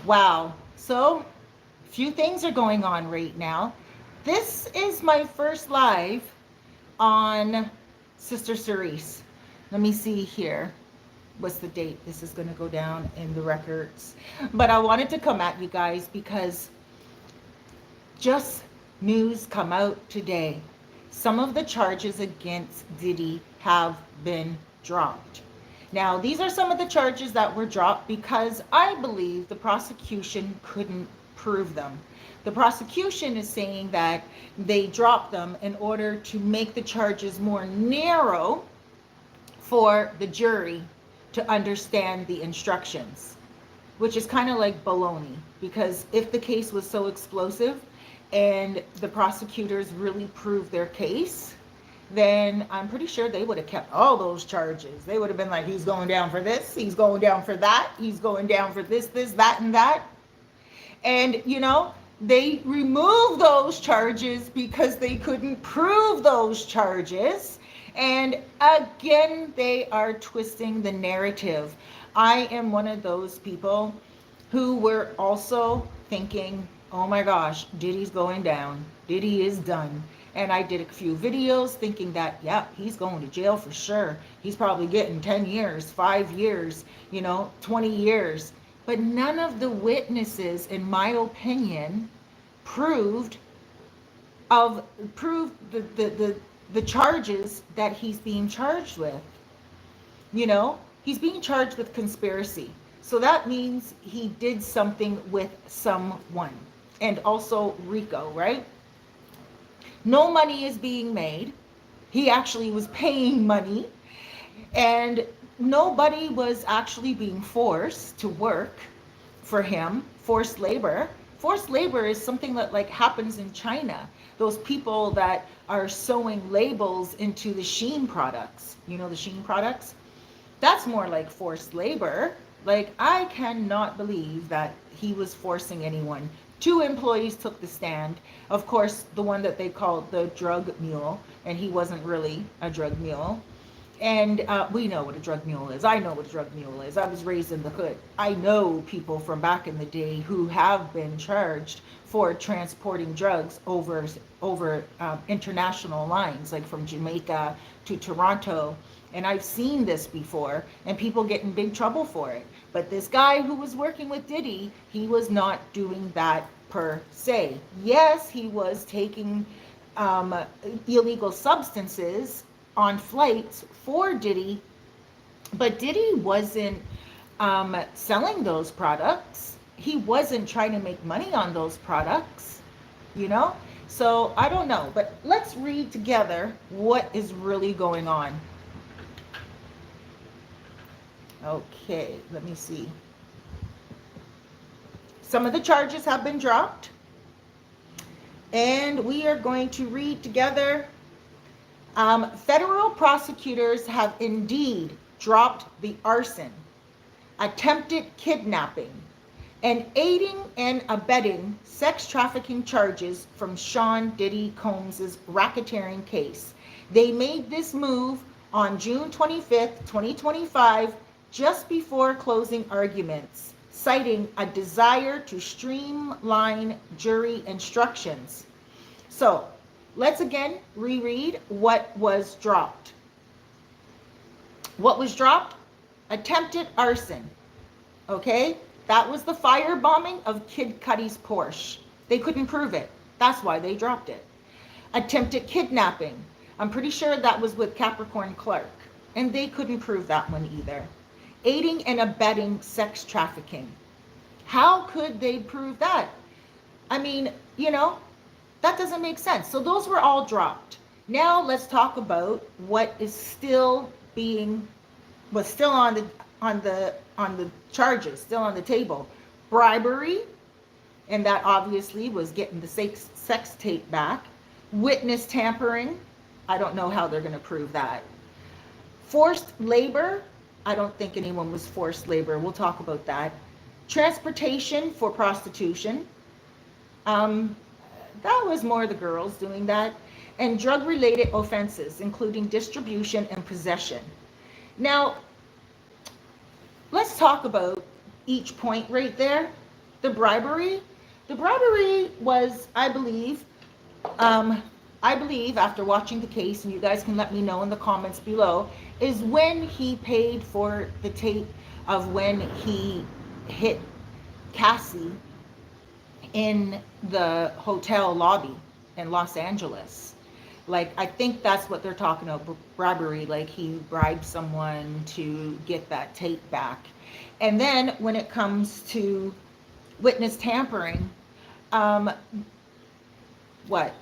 Wow. So, few things are going on right now. This is my first live on Sister Cerise. Let me see here. What's the date? This is going to go down in the records. But I wanted to come at you guys because just news come out today. Some of the charges against Diddy have been dropped. Now, these are some of the charges that were dropped because I believe the prosecution couldn't prove them. The prosecution is saying that they dropped them in order to make the charges more narrow for the jury to understand the instructions, which is kind of like baloney, because if the case was so explosive and the prosecutors really proved their case, then I'm pretty sure they would have kept all those charges. They would have been like, he's going down for this, he's going down for that, he's going down for this, that, and that. And, they removed those charges because they couldn't prove those charges. And again, they are twisting the narrative. I am one of those people who were also thinking, oh my gosh, Diddy's going down. Diddy is done. And I did a few videos thinking that, yeah, he's going to jail for sure. He's probably getting 10 years, 5 years, 20 years. But none of the witnesses, in my opinion, proved the charges that he's being charged with. He's being charged with conspiracy. So that means he did something with someone. And also RICO, right? No money is being made. He actually was paying money. And nobody was actually being forced to work for him. Forced labor. Forced labor is something that happens in China. Those people that are sewing labels into the Shein products. The Shein products? That's more like forced labor. I cannot believe that he was forcing anyone. 2 employees took the stand. Of course, the one that they called the drug mule, and he wasn't really a drug mule. And we know what a drug mule is. I know what a drug mule is. I was raised in the hood. I know people from back in the day who have been charged for transporting drugs over international lines, like from Jamaica to Toronto. And I've seen this before, and people get in big trouble for it. But this guy who was working with Diddy, he was not doing that per se. Yes, he was taking illegal substances on flights for Diddy, but Diddy wasn't selling those products. He wasn't trying to make money on those products, So I don't know, but let's read together what is really going on. Okay, let me see. Some of the charges have been dropped, and we are going to read together. Federal prosecutors have indeed dropped the arson, attempted kidnapping, and aiding and abetting sex trafficking charges from Sean Diddy Combs' racketeering case. They made this move on June 25th, 2025, just before closing arguments, citing a desire to streamline jury instructions. So, let's again reread what was dropped. What was dropped? Attempted arson. Okay? That was the firebombing of Kid Cudi's Porsche. They couldn't prove it. That's why they dropped it. Attempted kidnapping. I'm pretty sure that was with Capricorn Clark. And they couldn't prove that one either. Aiding and abetting sex trafficking. How could they prove that? I mean, that doesn't make sense. So those were all dropped. Now let's talk about what is still on the charges, still on the table. Bribery, and that obviously was getting the sex tape back. Witness tampering, I don't know how they're going to prove that. Forced labor, I don't think anyone was forced labor. We'll talk about that. Transportation for prostitution. That was more the girls doing that. And drug-related offenses, including distribution and possession. Now, let's talk about each point right there. The bribery, the bribery was, um, I believe after watching the case, and you guys can let me know in the comments below, is when he paid for the tape of when he hit Cassie in the hotel lobby in Los Angeles. Like, I think that's what they're talking about, bribery. Like, he bribed someone to get that tape back. And then when it comes to witness tampering, um, what?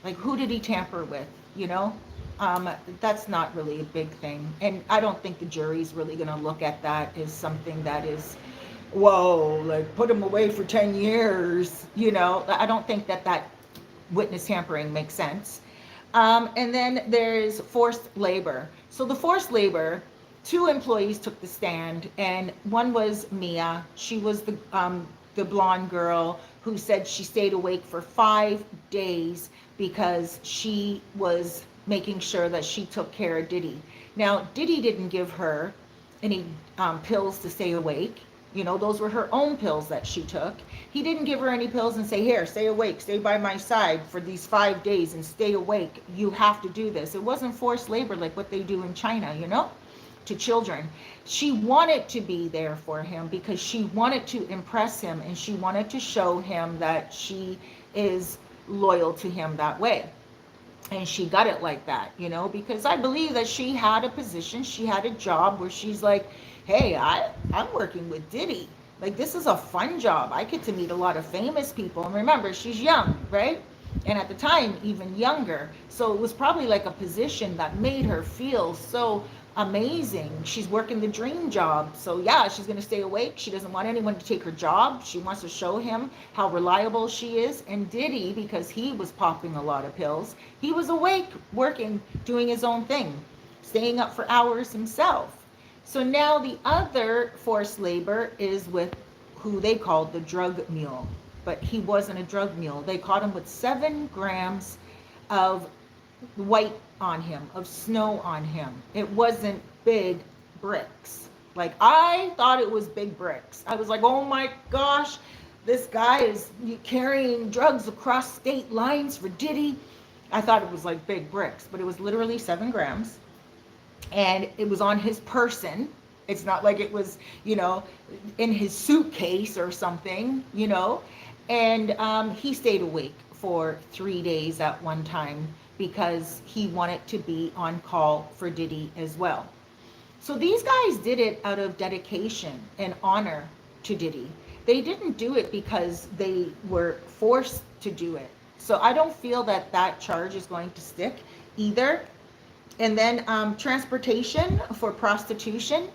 Like, who did he tamper with? You know? Um, that's not really a big thing. And I don't think the jury's really going to look at that as something that is, whoa, like, put him away for 10 years. You know? I don't think that witness tampering makes sense. And then there's forced labor. So the forced labor, two employees took the stand, and one was Mia. She was the blonde girl who said she stayed awake for 5 days because she was making sure that she took care of Diddy. Now, Diddy didn't give her any pills to stay awake. You know, those were her own pills that she took. He didn't give her any pills and say, here, stay awake, stay by my side for these 5 days and stay awake. You have to do this. It wasn't forced labor like what they do in China, you know, to children. She wanted to be there for him because she wanted to impress him, and she wanted to show him that she is loyal to him that way. And she got it like that, you know, because I believe that she had a position, she had a job where she's like, hey, I'm working with Diddy. Like, this is a fun job. I get to meet a lot of famous people. And remember, she's young, right? And at the time, even younger. So it was probably like a position that made her feel so amazing. She's working the dream job. So yeah, she's going to stay awake. She doesn't want anyone to take her job. She wants to show him how reliable she is. And Diddy, because he was popping a lot of pills, he was awake, working, doing his own thing, staying up for hours himself. So now the other forced labor is with who they called the drug mule. But he wasn't a drug mule. They caught him with 7 grams of white on him, of snow on him. It wasn't big bricks. Like, I thought it was big bricks. I was like, oh my gosh, this guy is carrying drugs across state lines for Diddy. I thought it was like big bricks, but it was literally 7 grams. And it was on his person. It's not like it was, you know, in his suitcase or something, you know. And he stayed awake for 3 days at one time because he wanted to be on call for Diddy as well. So these guys did it out of dedication and honor to Diddy. They didn't do it because they were forced to do it. So I don't feel that that charge is going to stick either. And then transportation for prostitution,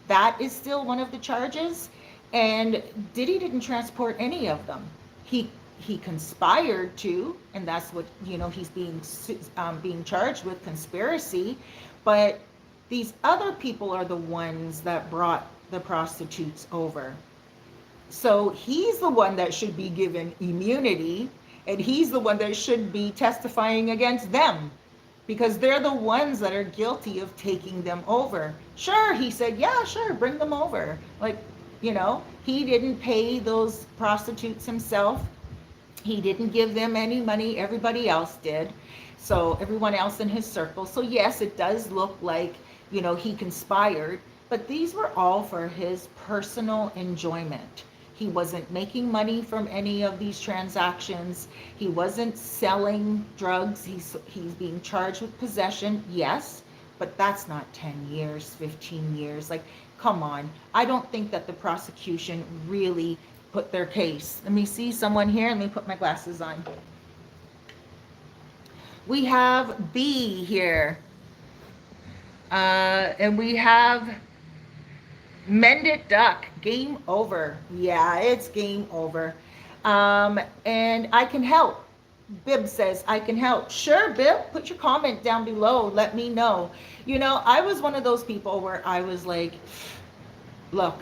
that is still one of the charges. And Diddy didn't transport any of them. He conspired to, and that's what, you know, he's being charged with, conspiracy. But these other people are the ones that brought the prostitutes over. So he's the one that should be given immunity, and he's the one that should be testifying against them, because they're the ones that are guilty of taking them over. Sure, he said, yeah, sure, bring them over. Like, you know, he didn't pay those prostitutes himself. He didn't give them any money. Everybody else did. So everyone else in his circle. So yes, it does look like, you know, he conspired, but these were all for his personal enjoyment. He wasn't making money from any of these transactions. He wasn't selling drugs. He's being charged with possession, yes, but that's not 10 years, 15 years. Like, come on. I don't think that the prosecution really put their case. Let me see someone here. Let me put my glasses on. We have B here. And we have Mended Duck. Game over. Yeah, it's game over. And I can help. Bib says, I can help. Sure, Bib, put your comment down below. Let me know. You know, I was one of those people where I was like, look,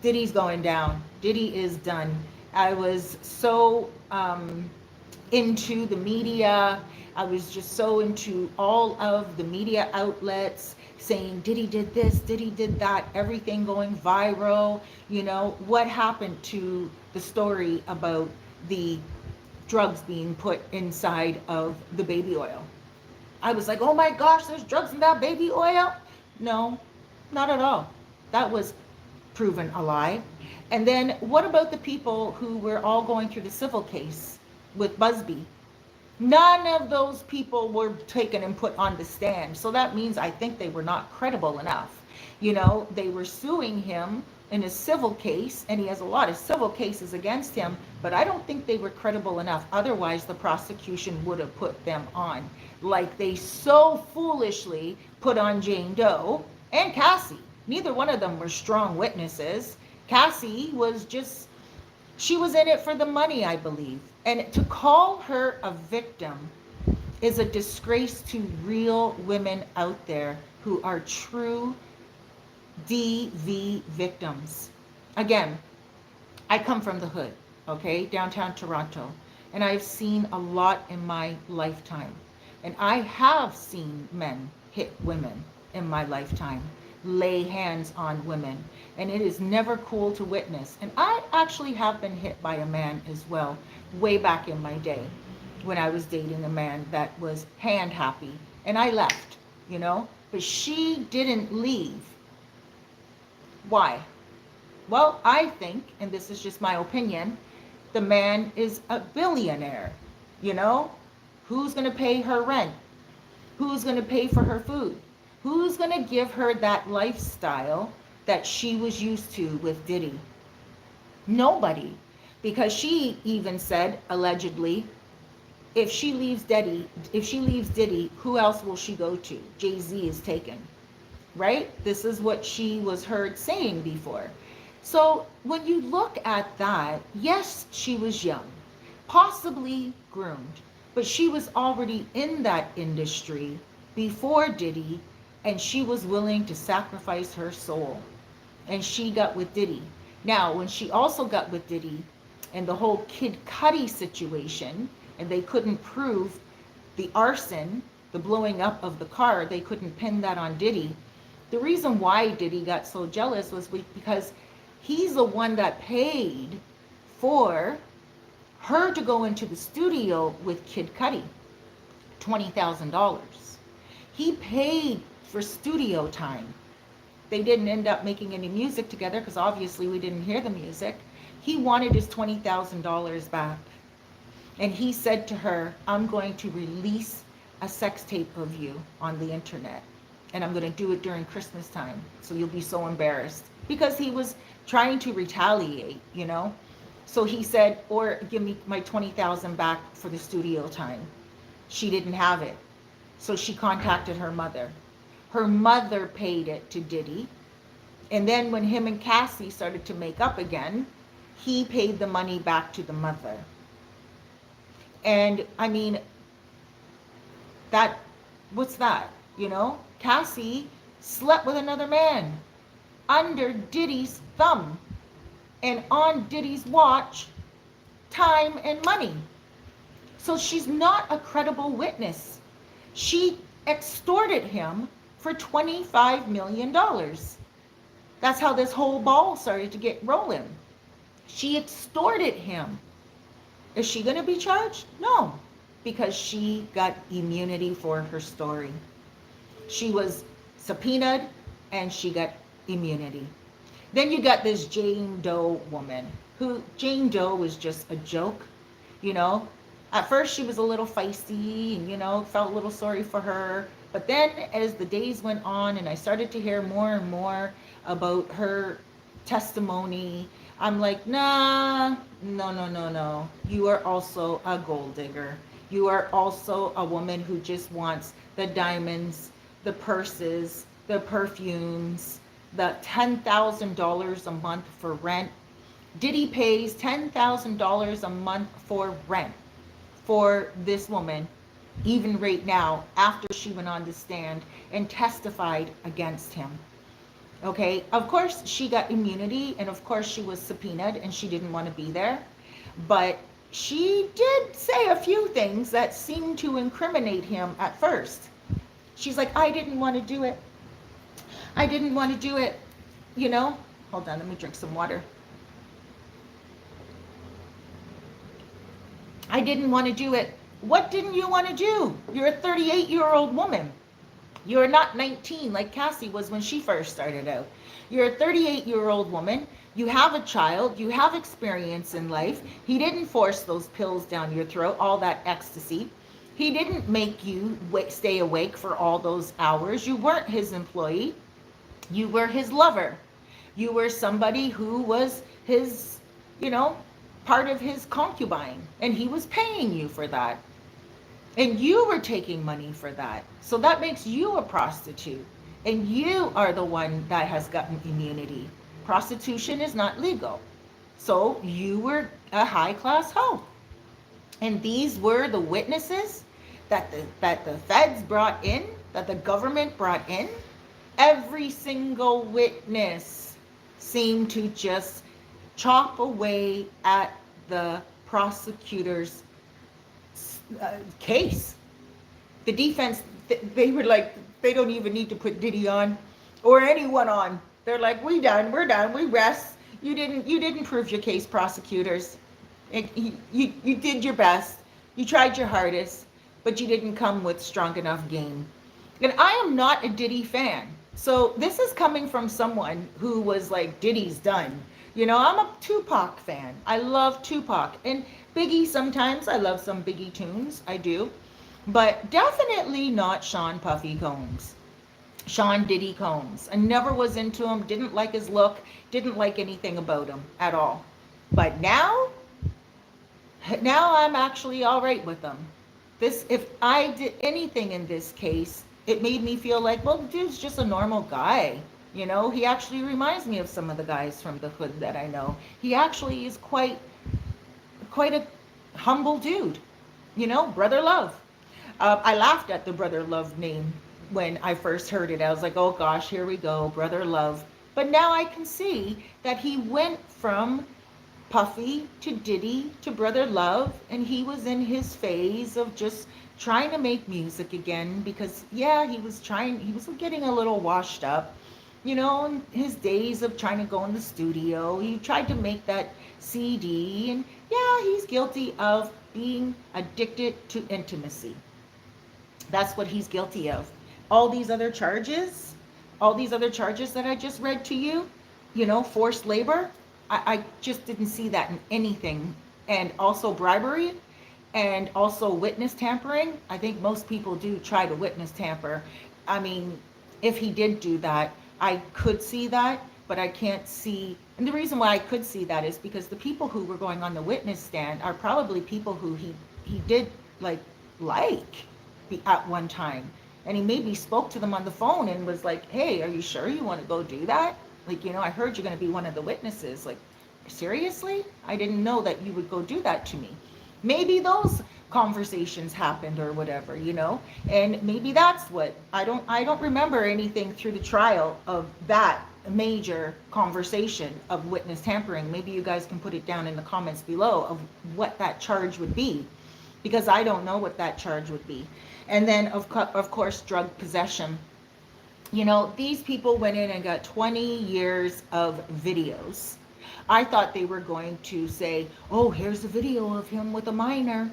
Diddy's going down. Diddy is done. I was so into the media. I was just so into all of the media outlets saying Diddy did this, Diddy did that, everything going viral. What happened to the story about the drugs being put inside of the baby oil? I was like, oh my gosh, there's drugs in that baby oil. No, not at all. That was proven a lie. And then what about the people who were all going through the civil case with Busby? None of those people were taken and put on the stand. So that means I think they were not credible enough. They were suing him in a civil case, and he has a lot of civil cases against him, but I don't think they were credible enough. Otherwise, the prosecution would have put them on, like they so foolishly put on Jane Doe and Cassie. Neither one of them were strong witnesses. Cassie was just, she was in it for the money, I believe. And to call her a victim is a disgrace to real women out there who are true DV victims. Again, I come from the hood, okay, downtown Toronto, and I've seen a lot in my lifetime. And I have seen men hit women in my lifetime, lay hands on women, and it is never cool to witness. And I actually have been hit by a man as well, way back in my day, when I was dating a man that was hand happy, and I left, but she didn't leave. Why? Well, I think, and this is just my opinion, the man is a billionaire. Who's going to pay her rent? Who's going to pay for her food? Who's going to give her that lifestyle that she was used to with Diddy? Nobody. Because she even said, allegedly, if she leaves Diddy, who else will she go to? Jay-Z is taken. Right? This is what she was heard saying before. So when you look at that, yes, she was young, possibly groomed, but she was already in that industry before Diddy, and she was willing to sacrifice her soul. And she got with Diddy. Now, when she also got with Diddy and the whole Kid Cudi situation, and they couldn't prove the arson, the blowing up of the car, they couldn't pin that on Diddy. The reason why Diddy got so jealous was because he's the one that paid for her to go into the studio with Kid Cudi, $20,000. He paid for studio time. They didn't end up making any music together because obviously we didn't hear the music. He wanted his $20,000 back. And he said to her, I'm going to release a sex tape of you on the internet. And I'm going to do it during Christmas time. So you'll be so embarrassed. Because he was trying to retaliate, So he said, or give me my $20,000 back for the studio time. She didn't have it. So she contacted her mother. Her mother paid it to Diddy. And then when him and Cassie started to make up again, he paid the money back to the mother. And I mean, what's that? Cassie slept with another man under Diddy's thumb and on Diddy's watch, time and money. So she's not a credible witness. She extorted him for $25 million. That's how this whole ball started to get rolling. She extorted him. Is she going to be charged? No, because she got immunity for her story. She was subpoenaed and she got immunity. Then you got this Jane Doe woman, who Jane Doe was just a joke, At first she was a little feisty and, felt a little sorry for her. But then as the days went on and I started to hear more and more about her testimony, I'm like, nah, no. You are also a gold digger. You are also a woman who just wants the diamonds, the purses, the perfumes, the $10,000 a month for rent. Diddy pays $10,000 a month for rent for this woman, even right now, after she went on the stand and testified against him. Okay, of course she got immunity, and of course she was subpoenaed and she didn't want to be there. But she did say a few things that seemed to incriminate him at first. She's like, I didn't want to do it. I didn't want to do it, you know. Hold on, let me drink some water. I didn't want to do it. What didn't you want to do? You're a 38-year-old woman. You're not 19 like Cassie was when she first started out. You're a 38-year-old woman. You have a child. You have experience in life. He didn't force those pills down your throat, all that ecstasy. He didn't make you stay awake for all those hours. You weren't his employee. You were his lover. You were somebody who was his, you know, part of his concubine. And he was paying you for that. And you were taking money for that. So that makes you a prostitute. And you are the one that has gotten immunity. Prostitution is not legal. So you were a high class hoe. And these were the witnesses that the feds brought in, that the government brought in. Every single witness seemed to just chop away at the prosecutor's case. The defense, they were like, they don't even need to put Diddy on or anyone on. They're like, we're done, we rest. You didn't prove your case, prosecutors. You did your best. You tried your hardest, but you didn't come with strong enough game. And I am not a Diddy fan. So this is coming from someone who was like, Diddy's done. You know, I'm a Tupac fan. I love Tupac. And Biggie sometimes. I love some Biggie tunes. I do. But definitely not Sean Puffy Combs. Sean Diddy Combs. I never was into him. Didn't like his look. Didn't like anything about him at all. But now I'm actually all right with him. If I did anything in this case, it made me feel like, well, the dude's just a normal guy. You know, he actually reminds me of some of the guys from the hood that I know. He actually is quite a humble dude. You know, Brother Love. I laughed at the Brother Love name when I first heard it. I was like, oh gosh, here we go, Brother Love. But now I can see that he went from Puffy to Diddy to Brother Love, and he was in his phase of just trying to make music again because, yeah, he was getting a little washed up. You know, in his days of trying to go in the studio, he tried to make that CD, and yeah, he's guilty of being addicted to intimacy. That's what he's guilty of. All these other charges that I just read to you, you know, forced labor, I just didn't see that in anything. And also bribery, and also witness tampering. I think most people do try to witness tamper. I mean, if he did do that, I could see that, but I can't see. And the reason why I could see that is because the people who were going on the witness stand are probably people who he did like at one time. And he maybe spoke to them on the phone and was like, hey, are you sure you want to go do that? Like, you know, I heard you're going to be one of the witnesses. Like, seriously? I didn't know that you would go do that to me. Maybe those conversations happened or whatever, you know? And maybe that's what, I don't remember anything through the trial of that major conversation of witness tampering. Maybe you guys can put it down in the comments below of what that charge would be, because I don't know what that charge would be. And then, of course, drug possession. You know, these people went in and got 20 years of videos. I thought they were going to say, oh, here's a video of him with a minor.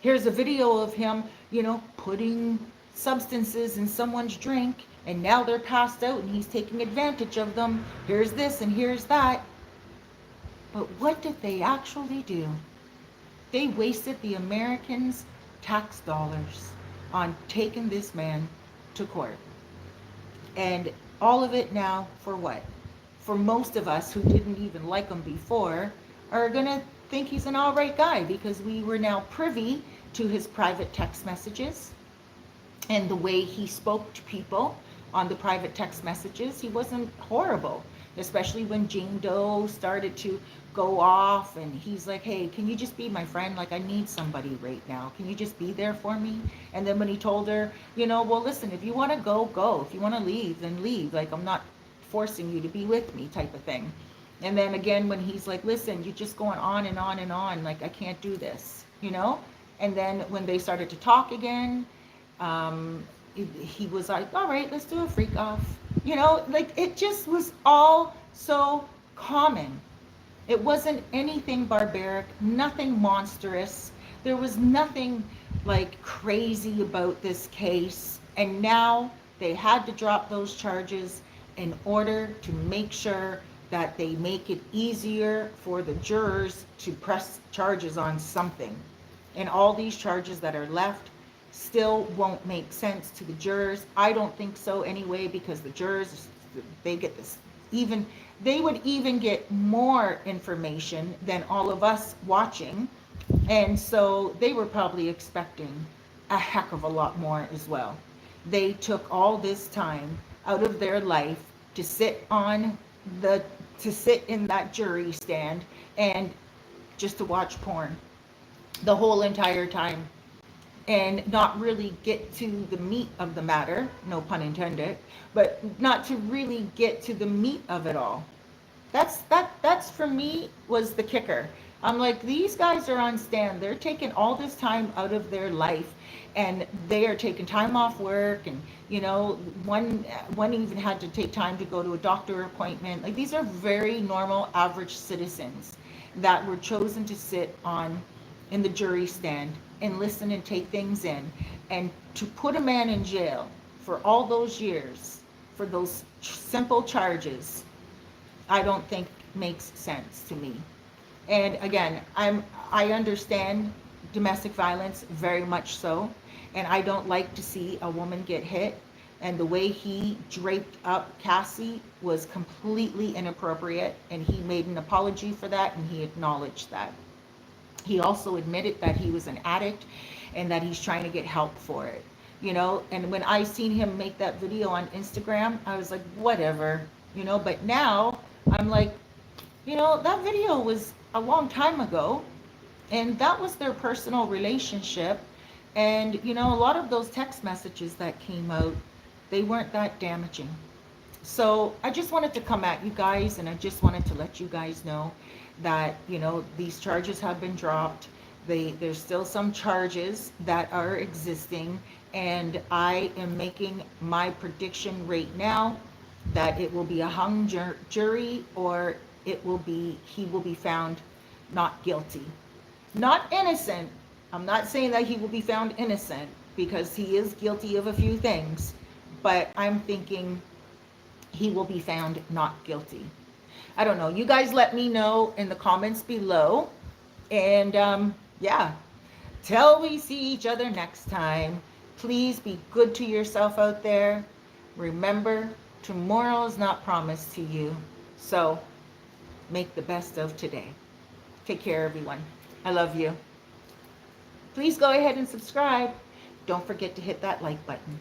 Here's a video of him, you know, putting substances in someone's drink, and now they're passed out and he's taking advantage of them. Here's this and here's that. But what did they actually do? They wasted the Americans' tax dollars on taking this man to court. And all of it now for what? For most of us who didn't even like him before are going to think he's an all right guy because we were now privy to his private text messages and the way he spoke to people on the private text messages. He wasn't horrible, especially when Jane Doe started to go off and he's like, hey, can you just be my friend? Like, I need somebody right now. Can you just be there for me? And then when he told her, you know, well, listen, if you want to go, go. If you want to leave, then leave. Like, I'm not forcing you to be with me type of thing. And then again, when he's like, listen, you're just going on and on and on. Like, I can't do this, you know? And then when they started to talk again, he was like, all right, let's do a freak off. Like it just was all so common. It wasn't anything barbaric, nothing monstrous. There was nothing like crazy about this case. And now they had to drop those charges in order to make sure that they make it easier for the jurors to press charges on something. And all these charges that are left still won't make sense to the jurors. I don't think so anyway, because the jurors, they get this even, they would even get more information than all of us watching. And so they were probably expecting a heck of a lot more as well. They took all this time out of their life to sit on the to sit in that jury stand and just to watch porn the whole entire time, and not really get to the meat of the matter, no pun intended, but not to really get to the meat of it all. That's for me was the kicker. I'm like, these guys are on stand. They're taking all this time out of their life, and they are taking time off work, and one even had to take time to go to a doctor appointment. Like, these are very normal, average citizens that were chosen to sit on in the jury stand and listen and take things in, and to put a man in jail for all those years for those simple charges, I don't think makes sense to me. And again, I understand domestic violence very much so, and I don't like to see a woman get hit. And the way he draped up Cassie was completely inappropriate, and he made an apology for that, and he acknowledged that. He also admitted that he was an addict and that he's trying to get help for it. And when I seen him make that video on Instagram, I was like, whatever. But now I'm like, that video was a long time ago, and that was their personal relationship. And a lot of those text messages that came out, they weren't that damaging. So I just wanted to come at you guys, and I just wanted to let you guys know that these charges have been dropped. There's still some charges that are existing, and I am making my prediction right now that it will be a hung jury, or he will be found not guilty, not innocent. I'm not saying that he will be found innocent, because he is guilty of a few things, but I'm thinking he will be found not guilty. I don't know. You guys let me know in the comments below. And yeah, till we see each other next time, please be good to yourself out there. Remember, tomorrow is not promised to you. So make the best of today. Take care, everyone. I love you. Please go ahead and subscribe. Don't forget to hit that like button.